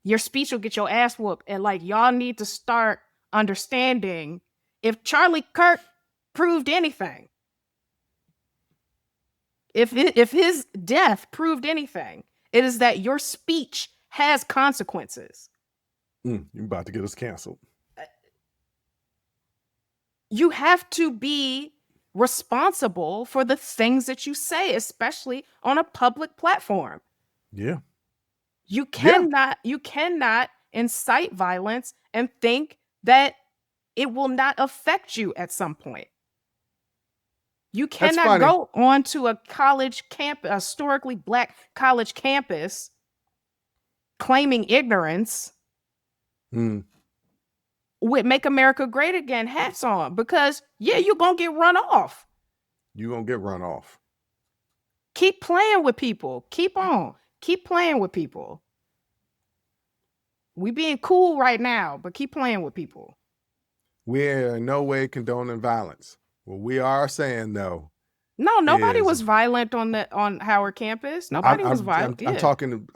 S2: Your speech will get your ass whooped. And like, y'all need to start understanding, if Charlie Kirk proved anything, if his death proved anything, it is that your speech has consequences.
S1: You're about to get us canceled.
S2: You have to be responsible for the things that you say, especially on a public platform.
S1: Yeah.
S2: You cannot incite violence and think that it will not affect you at some point. You cannot go onto a college campus, a historically Black college campus, claiming ignorance with Make America Great Again hats on, because you're going to get run off.
S1: You're going to get run off.
S2: Keep playing with people. Keep on. Keep playing with people. We being cool right now, but keep playing with people.
S1: We're in no way condoning violence. What we are saying, though,
S2: no, nobody was violent on Howard campus. Nobody was violent.
S1: I'm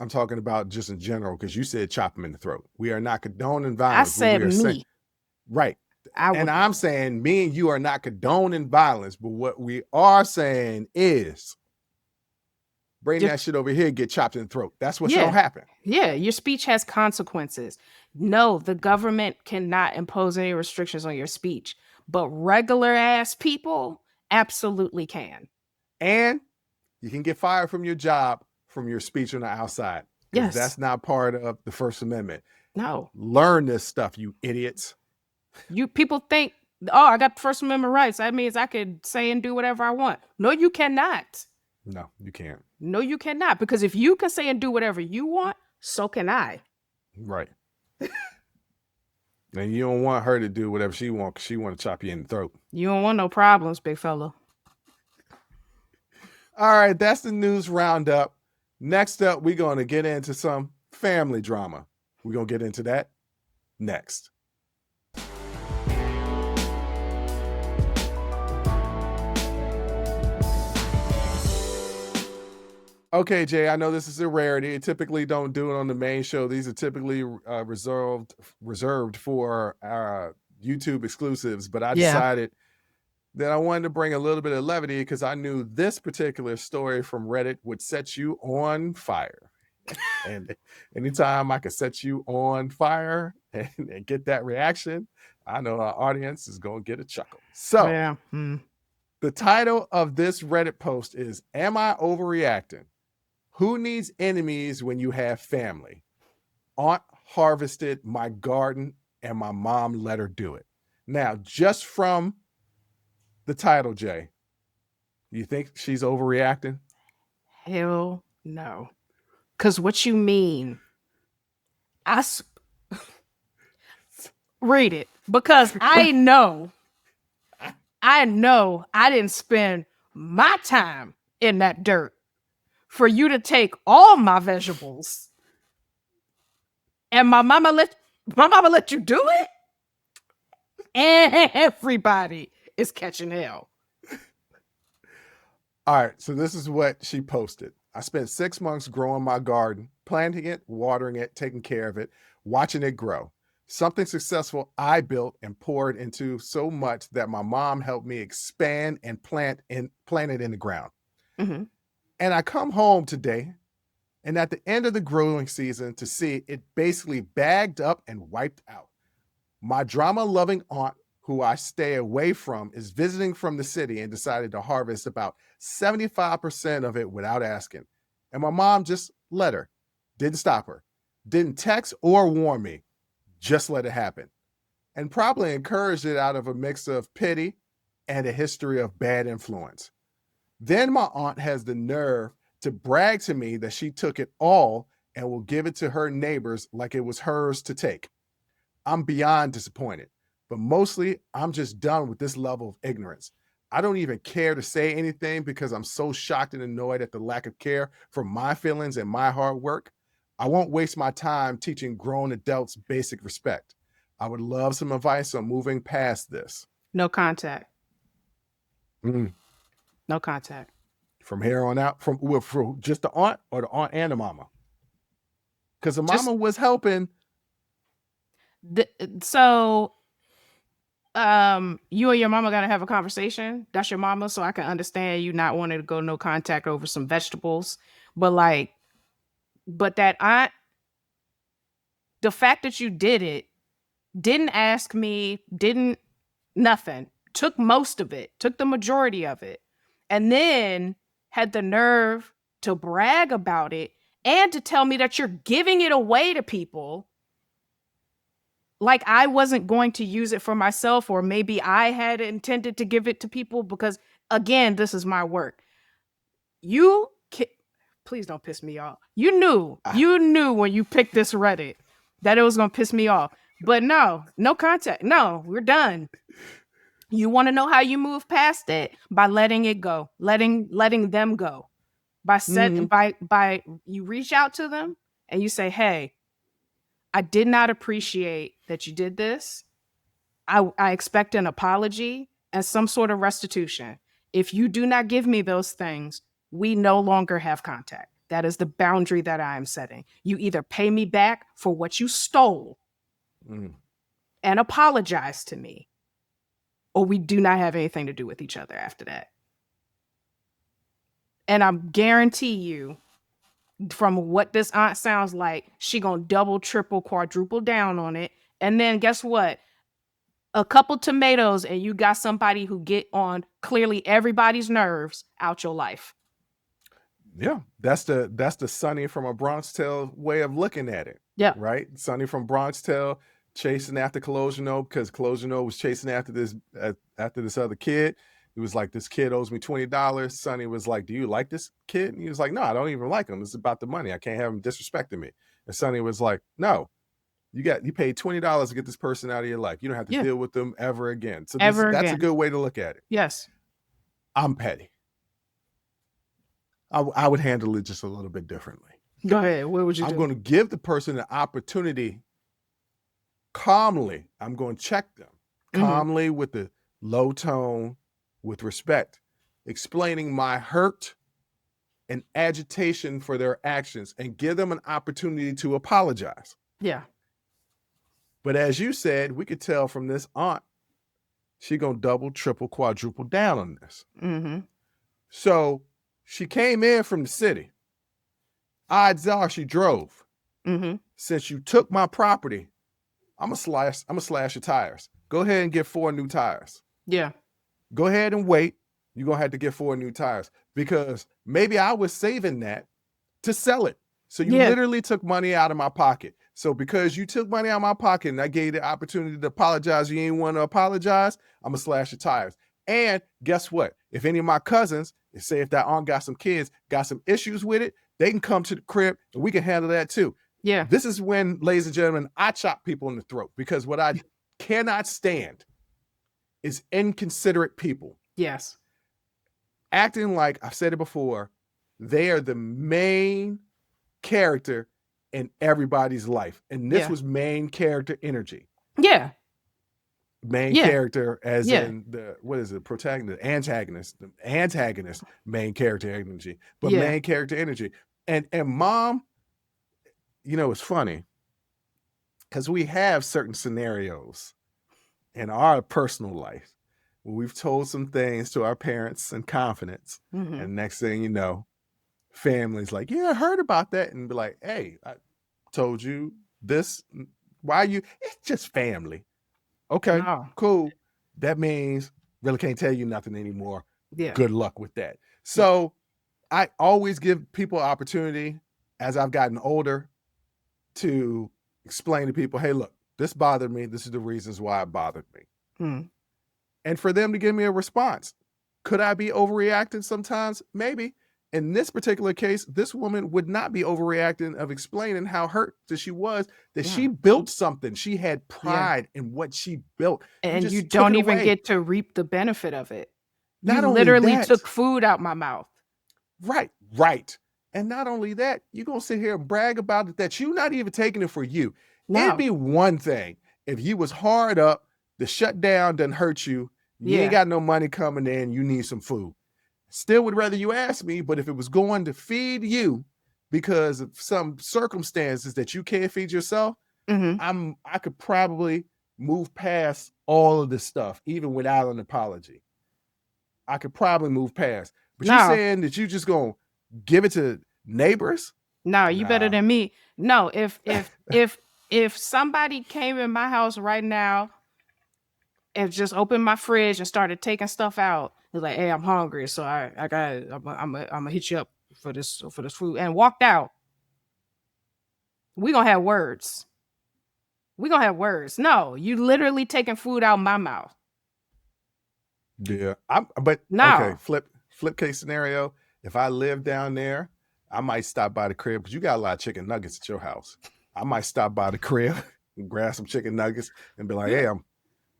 S1: talking about just in general, because you said chop them in the throat. We are not condoning violence.
S2: I said me.
S1: Right. I'm saying me and you are not condoning violence, but what we are saying is bring that shit over here, get chopped in the throat. That's what's going to happen.
S2: Yeah, your speech has consequences. No, the government cannot impose any restrictions on your speech, but regular ass people absolutely can.
S1: And you can get fired from your job from your speech on the outside.
S2: Yes.
S1: That's not part of the First Amendment.
S2: No.
S1: Learn this stuff, you idiots.
S2: You people think, oh, I got First Amendment rights. That means I could say and do whatever I want. No, you cannot.
S1: No, you can't.
S2: No, you cannot. Because if you can say and do whatever you want, so can I.
S1: Right. And you don't want her to do whatever she wants, because she want to chop you in the throat.
S2: You don't want no problems, big fella.
S1: All right, that's the news roundup. Next up, we're going to get into some family drama. We're going to get into that next. Okay, Jay, I know this is a rarity. I typically don't do it on the main show. These are typically reserved for YouTube exclusives, but I
S2: Yeah.
S1: decided that I wanted to bring a little bit of levity because I knew this particular story from Reddit would set you on fire. And anytime I could set you on fire and get that reaction, I know our audience is going to get a chuckle. So,
S2: Yeah.
S1: the title of this Reddit post is, Am I Overreacting? Who needs enemies when you have family? Aunt harvested my garden and my mom let her do it. Now, just from the title, Jay, you think she's overreacting?
S2: Hell no. Because what you mean? Read it. Because I know I didn't spend my time in that dirt for you to take all my vegetables and my mama let you do it? And everybody is catching hell.
S1: All right, so this is what she posted. I spent 6 months growing my garden, planting it, watering it, taking care of it, watching it grow. Something successful I built and poured into so much that my mom helped me expand and plant it in the ground.
S2: Mm-hmm.
S1: And I come home today, and at the end of the growing season, to see it basically bagged up and wiped out. My drama-loving aunt, who I stay away from, is visiting from the city and decided to harvest about 75% of it without asking. And my mom just let her, didn't stop her, didn't text or warn me, just let it happen. And probably encouraged it out of a mix of pity and a history of bad influence. Then my aunt has the nerve to brag to me that she took it all and will give it to her neighbors like it was hers to take. I'm beyond disappointed, but mostly I'm just done with this level of ignorance. I don't even care to say anything because I'm so shocked and annoyed at the lack of care for my feelings and my hard work. I won't waste my time teaching grown adults basic respect. I would love some advice on moving past this.
S2: No contact.
S1: Mm.
S2: No contact.
S1: From here on out, from just the aunt or the aunt and the mama? Because the mama was helping.
S2: So you and your mama gotta have a conversation. That's your mama, so I can understand you not wanting to go no contact over some vegetables. But that aunt, the fact that you did it, didn't ask me, didn't nothing, took most of it, took the majority of it, and then had the nerve to brag about it and to tell me that you're giving it away to people. Like I wasn't going to use it for myself, or maybe I had intended to give it to people because, again, this is my work. Please don't piss me off. You knew when you picked this Reddit that it was going to piss me off. But no contact. No, we're done. You want to know how you move past it? By letting it go, letting them go. By you reach out to them and you say, hey, I did not appreciate that you did this. I expect an apology and some sort of restitution. If you do not give me those things, we no longer have contact. That is the boundary that I am setting. You either pay me back for what you stole and apologize to me, or we do not have anything to do with each other after that. And I guarantee you, from what this aunt sounds like, she gonna double, triple, quadruple down on it. And then guess what? A couple tomatoes and you got somebody who get on clearly everybody's nerves out your life.
S1: Yeah, that's the Sonny from A Bronx Tale way of looking at it.
S2: Yeah.
S1: Right? Sonny from Bronx Tale chasing after Colosimo because Colosimo was chasing after this other kid. He was like, this kid owes me $20. Sonny was like, do you like this kid? And he was like, no, I don't even like him. It's about the money. I can't have him disrespecting me. And Sonny was like, no, you paid $20 to get this person out of your life. You don't have to deal with them ever again. So that's a good way to look at it.
S2: Yes.
S1: I'm petty. I would handle it just a little bit differently.
S2: Go ahead. What would you do?
S1: I'm going to give the person an opportunity calmly. I'm going to check them calmly with the low tone, with respect, explaining my hurt and agitation for their actions and give them an opportunity to apologize.
S2: Yeah.
S1: But as you said, we could tell from this aunt, she gonna double, triple, quadruple down on this.
S2: Mm-hmm.
S1: So she came in from the city. Odds are she drove.
S2: Mm-hmm.
S1: Since you took my property, I'm gonna slash your tires. Go ahead and get 4 new tires.
S2: Yeah.
S1: Go ahead and wait. You're gonna have to get 4 new tires because maybe I was saving that to sell it. So you literally took money out of my pocket. So because you took money out of my pocket and I gave you the opportunity to apologize, you ain't want to apologize, I'm gonna slash your tires. And guess what? If any of my cousins, say if that aunt got some kids, got some issues with it, they can come to the crib and we can handle that too.
S2: Yeah.
S1: This is when, ladies and gentlemen, I chop people in the throat because what I cannot stand is inconsiderate people.
S2: Yes.
S1: Acting like, I've said it before, they are the main character in everybody's life. And this was main character energy.
S2: Yeah.
S1: Main character as in the, what is it, protagonist, antagonist, the antagonist, main character energy, but main character energy. And mom, you know, it's funny because we have certain scenarios in our personal life where we've told some things to our parents in confidence.
S2: Mm-hmm.
S1: And next thing you know, family's like, yeah, I heard about that. And be like, hey, I told you this. Why you? It's just family. Okay, cool. That means really can't tell you nothing anymore.
S2: Yeah.
S1: Good luck with that. So I always give people opportunity as I've gotten older to explain to people, hey, look, this bothered me. This is the reasons why it bothered me.
S2: Mm.
S1: And for them to give me a response. Could I be overreacting sometimes? Maybe. In this particular case, this woman would not be overreacting of explaining how hurt that she was, that she built something. She had pride in what she built.
S2: And you don't even get to reap the benefit of it.
S1: Not
S2: you literally took food out my mouth.
S1: Right. And not only that, you're going to sit here and brag about it that you're not even taking it for you.
S2: No.
S1: It'd be one thing if you was hard up, the shutdown done hurt you, you ain't got no money coming in, you need some food. Still would rather you ask me, but if it was going to feed you because of some circumstances that you can't feed yourself, I could probably move past all of this stuff, even without an apology. I could probably move past. But you're saying that you just gonna give it to neighbors?
S2: No, you better than me. No, if somebody came in my house right now and just opened my fridge and started taking stuff out, it's like, hey, I'm hungry, so I'm gonna hit you up for this food, and walked out, we gonna have words. No, you literally taking food out my mouth.
S1: Yeah, okay, flip case scenario. If I live down there, I might stop by the crib because you got a lot of chicken nuggets at your house. I might stop by the crib and grab some chicken nuggets and be like, hey, I'm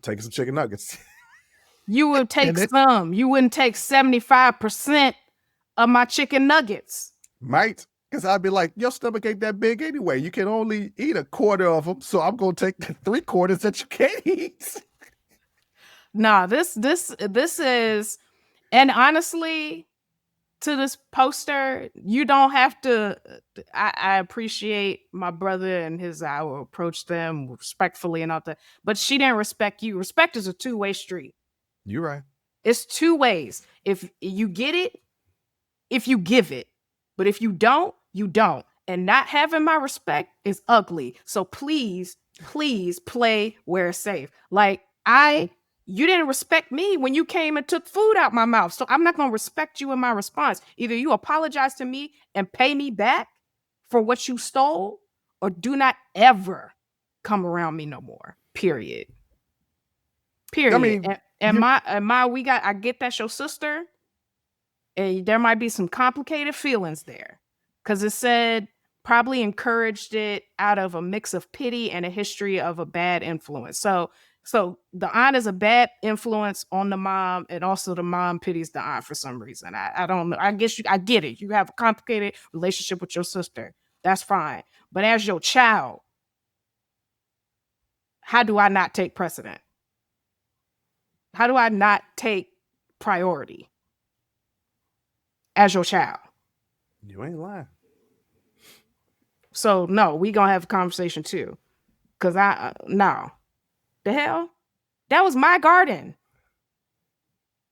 S1: taking some chicken nuggets.
S2: You would take some. You wouldn't take 75% of my chicken nuggets.
S1: Might, because I'd be like, your stomach ain't that big anyway. You can only eat a quarter of them, so I'm gonna take the 3/4 that you can't eat.
S2: Nah, this is, and honestly, to this poster, you don't have to. I appreciate my brother and I will approach them respectfully and all that, but she didn't respect you. Respect is a two-way street.
S1: You're right.
S2: It's 2 ways. If you get it, if you give it, but if you don't, you don't. And not having my respect is ugly. So please play where it's safe. Like you didn't respect me when you came and took food out my mouth. So I'm not going to respect you in my response. Either you apologize to me and pay me back for what you stole, or do not ever come around me no more. Period. I mean, I get that's your sister, and there might be some complicated feelings there, because it said probably encouraged it out of a mix of pity and a history of a bad influence. So the aunt is a bad influence on the mom, and also the mom pities the aunt for some reason. I don't know. I guess I get it. You have a complicated relationship with your sister. That's fine. But as your child, how do I not take precedent? How do I not take priority as your child?
S1: You ain't lying.
S2: So no, we gonna have a conversation too. Cause no. The hell? That was my garden.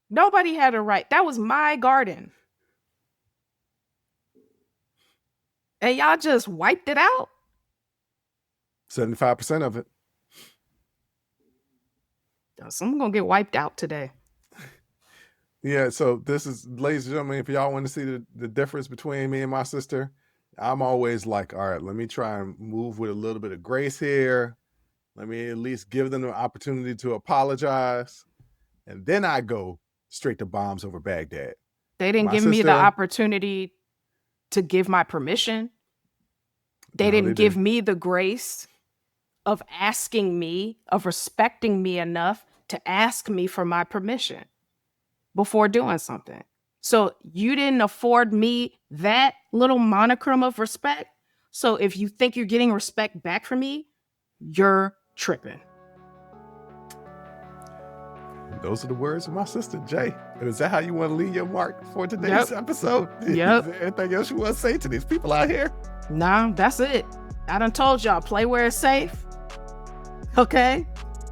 S2: Nobody had a right. That was my garden. And y'all just wiped it out?
S1: 75% of it.
S2: Someone gonna get wiped out today.
S1: Yeah, so this is, ladies and gentlemen, if y'all want to see the difference between me and my sister, I'm always like, all right, let me try and move with a little bit of grace here. Let me at least give them the opportunity to apologize. And then I go straight to bombs over Baghdad.
S2: They didn't give me the opportunity to give my permission. They didn't give me the grace of asking me, of respecting me enough to ask me for my permission before doing something. So you didn't afford me that little monochrome of respect. So if you think you're getting respect back from me, you're tripping.
S1: Those are the words of my sister, Jay. Is that how you want to leave your mark for today's episode?
S2: Yep.
S1: Is there anything else you want to say to these people out here?
S2: Nah, that's it. I done told y'all, play where it's safe. Okay?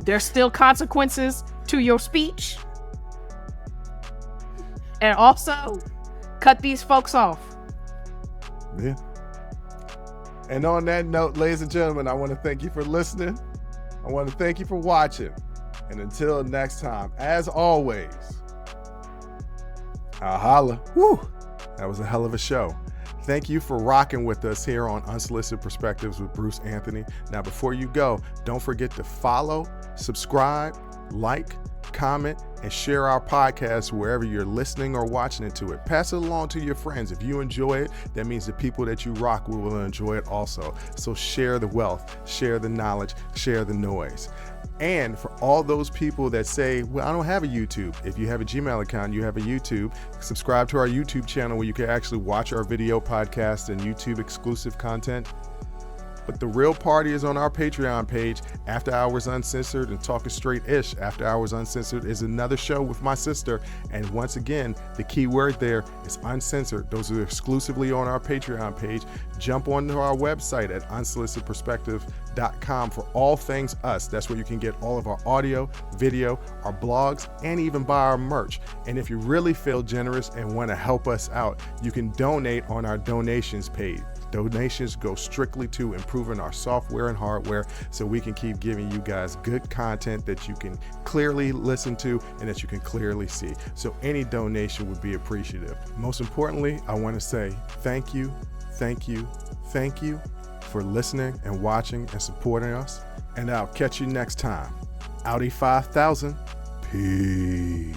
S2: There's still consequences to your speech. And also, cut these folks off.
S1: Yeah. And on that note, ladies and gentlemen, I want to thank you for listening. I want to thank you for watching. And until next time, as always, I'll holla. Woo! That was a hell of a show. Thank you for rocking with us here on Unsolicited Perspectives with Bruce Anthony. Now, before you go, don't forget to follow, subscribe, like, comment, and share our podcast wherever you're listening or watching it to it. Pass it along to your friends. If you enjoy it, that means the people that you rock will enjoy it also. So share the wealth, share the knowledge, share the noise. And for all those people that say, well, I don't have a YouTube. If you have a Gmail account, you have a YouTube, subscribe to our YouTube channel where you can actually watch our video podcast and YouTube exclusive content. But the real party is on our Patreon page, After Hours Uncensored and Talking Straight-ish. After Hours Uncensored is another show with my sister. And once again, the key word there is uncensored. Those are exclusively on our Patreon page. Jump onto our website at unsolicitedperspectives.com for all things us. That's where you can get all of our audio, video, our blogs, and even buy our merch. And if you really feel generous and want to help us out, you can donate on our donations page. Donations go strictly to improving our software and hardware so we can keep giving you guys good content that you can clearly listen to and that you can clearly see. So any donation would be appreciative. Most importantly, I want to say thank you for listening and watching and supporting us. And I'll catch you next time. Audi 5000. Peace.